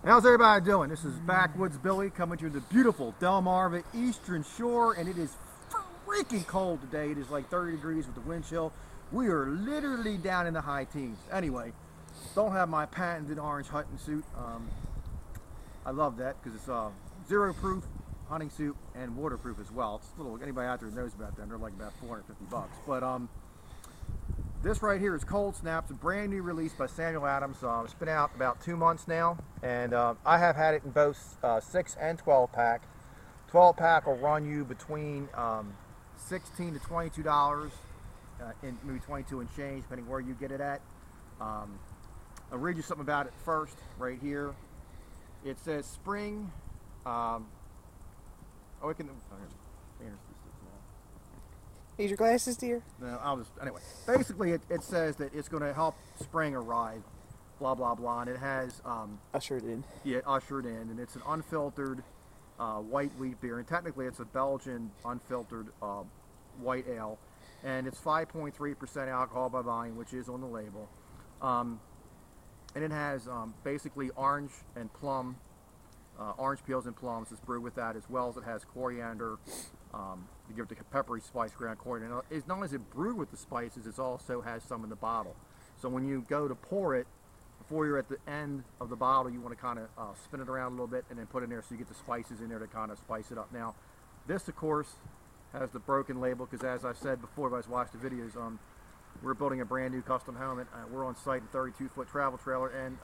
How's everybody doing? This is Backwoods Billy coming to the beautiful Delmarva Eastern Shore, and it is freaking cold today. It is like 30 degrees with the wind chill. We are literally down in the high teens. Anyway, don't have my patented orange hunting suit. I love that because it's zero proof hunting suit and waterproof as well. It's a little, anybody out there knows about them. They're like about 450 bucks. But this right here is Cold Snap. It's a brand new release by Samuel Adams. It's been out about 2 months now, and I have had it in both 6 and 12 pack. 12 pack will run you between $16 to $22, in maybe 22 and change, depending where you get it at. I'll read you something about it first, right here. It says spring. Need your glasses, dear? No, anyway, basically it says that it's going to help spring arrive, blah, blah, blah, and it has, Ushered in. yeah, ushered in, and it's an unfiltered white wheat beer, and technically it's a Belgian unfiltered white ale, and it's 5.3% alcohol by volume, which is on the label, and it has basically orange and plum, orange peels and plums. It's brewed with that, as well as it has coriander, to give it the peppery spice, ground coriander. As long as it brewed with the spices, it also has some in the bottle. So when you go to pour it, before you're at the end of the bottle, you want to kind of spin it around a little bit and then put it in there so you get the spices in there to kind of spice it up. Now, this, of course, has the broken label because, as I've said before, if I watched the videos, we're building a brand new custom home, and we're on site in a 32-foot travel trailer, and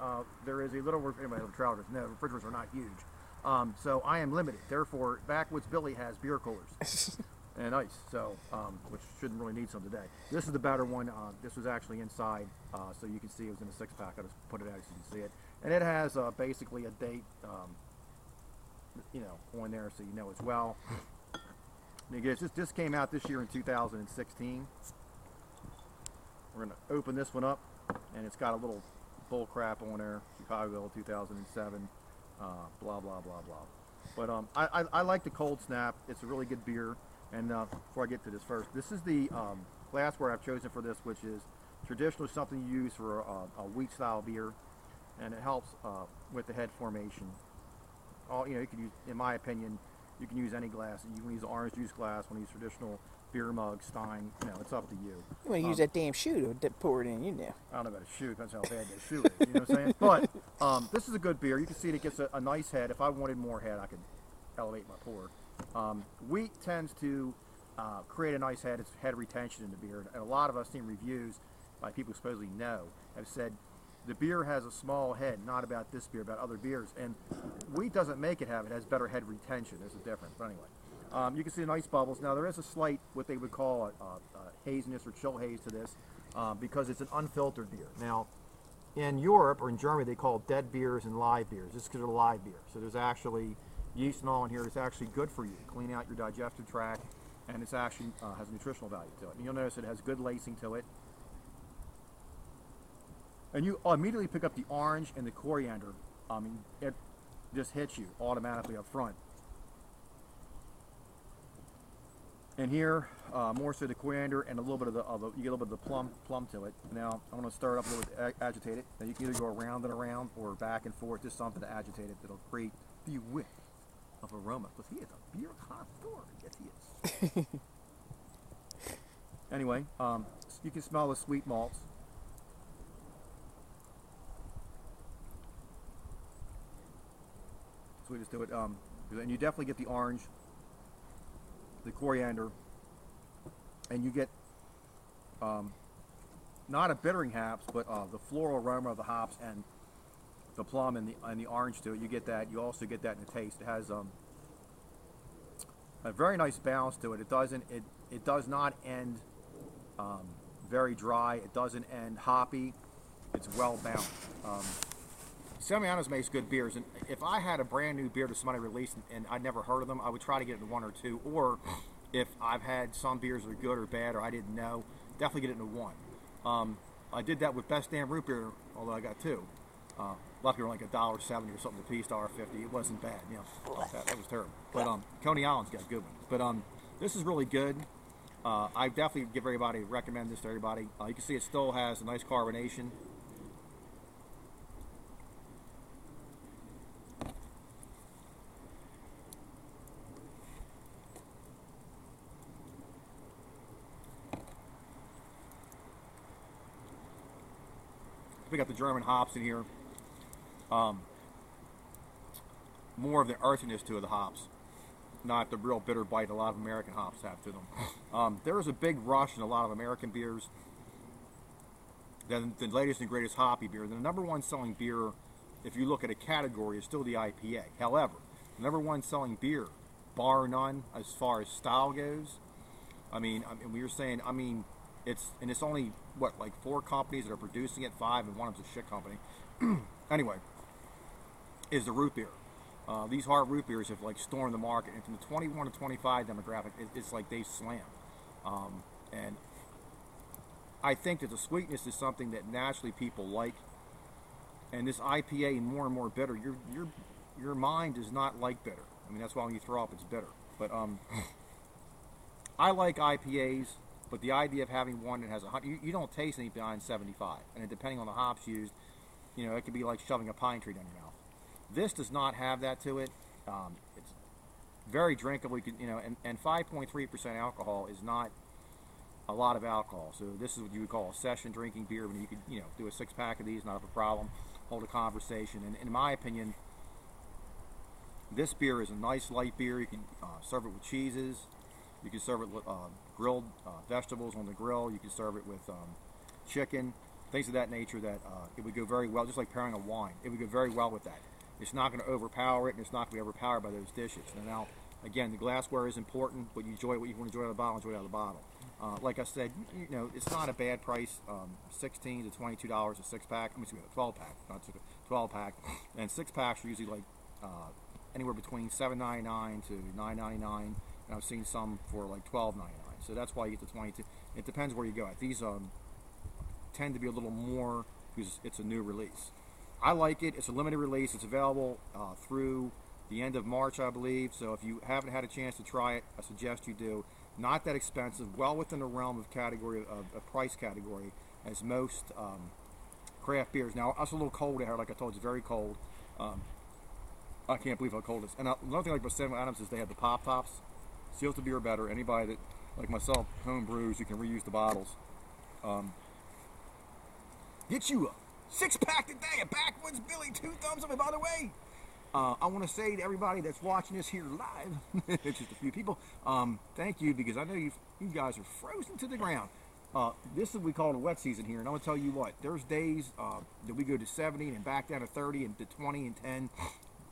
there is a little, anybody know trailers? No, refrigerators are not huge. So I am limited. Therefore, Backwoods Billy has beer coolers and ice, so which shouldn't really need some today. This is the better one. This was actually inside, so you can see it was in a 6-pack. I just put it out so you can see it, and it has basically a date, you know, on there so you know as well. And again, this came out this year in 2016. We're going to open this one up, and it's got a little bull crap on there, Chicago 2007, blah, blah, blah, blah. But I like the Cold Snap. It's a really good beer. And before I get to this first, this is the glassware I've chosen for this, which is traditionally something you use for a wheat-style beer, and it helps with the head formation. You know, you can use, in my opinion, you can use any glass. You can use orange juice glass, one of these traditional beer mugs, Stein. You know, it's up to you. You want to use that damn shoe to pour it in, you know. I don't know about a shoe. Depends how bad the shoe is. You know what I'm saying? But this is a good beer. You can see it gets a nice head. If I wanted more head, I could elevate my pour. Wheat tends to create a nice head. It's head retention in the beer. And a lot of us seen reviews by people who supposedly know have said the beer has a small head, not about this beer, about other beers. And wheat doesn't make it have it. It has better head retention. There's a difference. But anyway, you can see the nice bubbles. Now, there is a slight, what they would call a haziness or chill haze to this because it's an unfiltered beer. Now, in Europe or in Germany, they call dead beers and live beers. This is considered a live beer. So there's actually yeast and all in here. It's actually good for you. Clean out your digestive tract, and it's actually has nutritional value to it. And you'll notice it has good lacing to it. And you immediately pick up the orange and the coriander. I mean, it just hits you automatically up front. And here, more so the coriander and a little bit of you get a little bit of the plum to it. Now, I'm going to stir it up a little bit, agitate it. Now, you can either go around and around or back and forth, just something to agitate it that'll create the whiff of aroma. Because he is a beer connoisseur. Yes, he is. Anyway, you can smell the sweet malts. So we just do it, and you definitely get the orange, the coriander, and you get not a bittering hops, but the floral aroma of the hops and the plum and the orange to it. You get that. You also get that in the taste. It has a very nice balance to it. It does not end very dry. It doesn't end hoppy. It's well balanced. Semionis makes good beers, and if I had a brand new beer that somebody released and I'd never heard of them, I would try to get it into one or two, or if I've had some beers that are good or bad or I didn't know, definitely get it into one. I did that with Best Damn Root Beer, although I got two. A lot of people were like $1.70 or something a piece, $1.50. It wasn't bad, you know. That was terrible. But Coney Island's got good ones. But this is really good. I definitely give everybody, recommend this to everybody. You can see it still has a nice carbonation. definitely got the German hops in here. More of the earthiness to the hops, not the real bitter bite a lot of American hops have to them. There is a big rush in a lot of American beers. Then the latest and greatest hoppy beer. The number one selling beer, if you look at a category, is still the IPA. However, the number one selling beer, bar none, as far as style goes. I mean, we were saying, it's only what, like 4 companies that are producing it, 5, and one of them's a shit company. Anyway, is the root beer. These hard root beers have like stormed the market, and from the 21 to 25 demographic, it's like they slam. And I think that the sweetness is something that naturally people like, and this IPA more and more bitter. Your mind does not like bitter. I mean, that's why when you throw up, it's bitter. But I like IPAs, but the idea of having one that has you don't taste any beyond 75, and depending on the hops used, it could be like shoving a pine tree down your mouth. This does not have that to it. It's very drinkable. And 5.3% alcohol is not a lot of alcohol. So this is what you would call a session drinking beer. When you could, do a 6-pack of these, not have a problem, hold a conversation. And in my opinion, this beer is a nice light beer. You can serve it with cheeses. You can serve it with grilled vegetables on the grill. You can serve it with chicken, things of that nature. That it would go very well, just like pairing a wine. It would go very well with that. It's not going to overpower it, and it's not going to be overpowered by those dishes. And now, again, the glassware is important, but you enjoy what you want to enjoy out of the bottle, enjoy it out of the bottle. Like I said, it's not a bad price. $16 to $22 a 6-pack. I mean, excuse me, a 12-pack, not 12-pack. And 6-packs are usually like anywhere between $7.99 to $9.99. And I've seen some for like $12.99. So that's why you get the 22. It depends where you go at. These tend to be a little more because it's a new release. I like it. It's a limited release. It's available through the end of March, I believe. So if you haven't had a chance to try it, I suggest you do. Not that expensive. Well within the realm of category of price category as most craft beers. Now, it's a little cold out here. Like I told you, it's very cold. I can't believe how cold it is. And another thing I like about Samuel Adams is they have the pop tops. Seals the beer better. Anybody that, like myself, home brews, you can reuse the bottles. Get you a 6-pack today, a Backwoods Billy, 2 thumbs up. And by the way, I want to say to everybody that's watching this here live, it's just a few people, thank you, because I know you guys are frozen to the ground. This is what we call the wet season here, and I'm going to tell you what, there's days that we go to 70 and back down to 30 and to 20 and 10.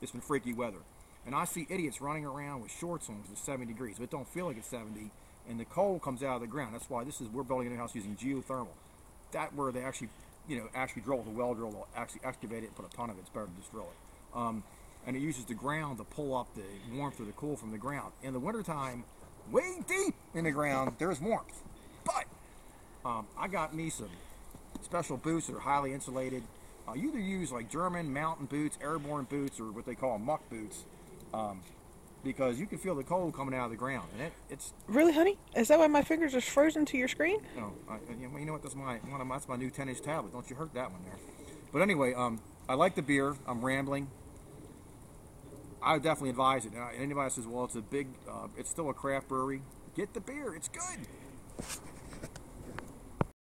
It's been freaky weather. And I see idiots running around with shorts on because it's 70 degrees, but it don't feel like it's 70, and the cold comes out of the ground. That's why we're building a new house using geothermal. That where they actually drill with a well drill, they'll actually excavate it and put a ton of it. It's better to just drill it. And it uses the ground to pull up the warmth or the cool from the ground. In the wintertime, way deep in the ground, there's warmth. But I got me some special boots that are highly insulated. You either use like German mountain boots, airborne boots, or what they call muck boots, because you can feel the cold coming out of the ground. And it's really, honey? Is that why my fingers are frozen to your screen? No, you know what? That's my new 10-inch tablet. Don't you hurt that one there? But anyway, I like the beer. I'm rambling. I would definitely advise it. Anybody says, well, it's still a craft brewery, get the beer. It's good.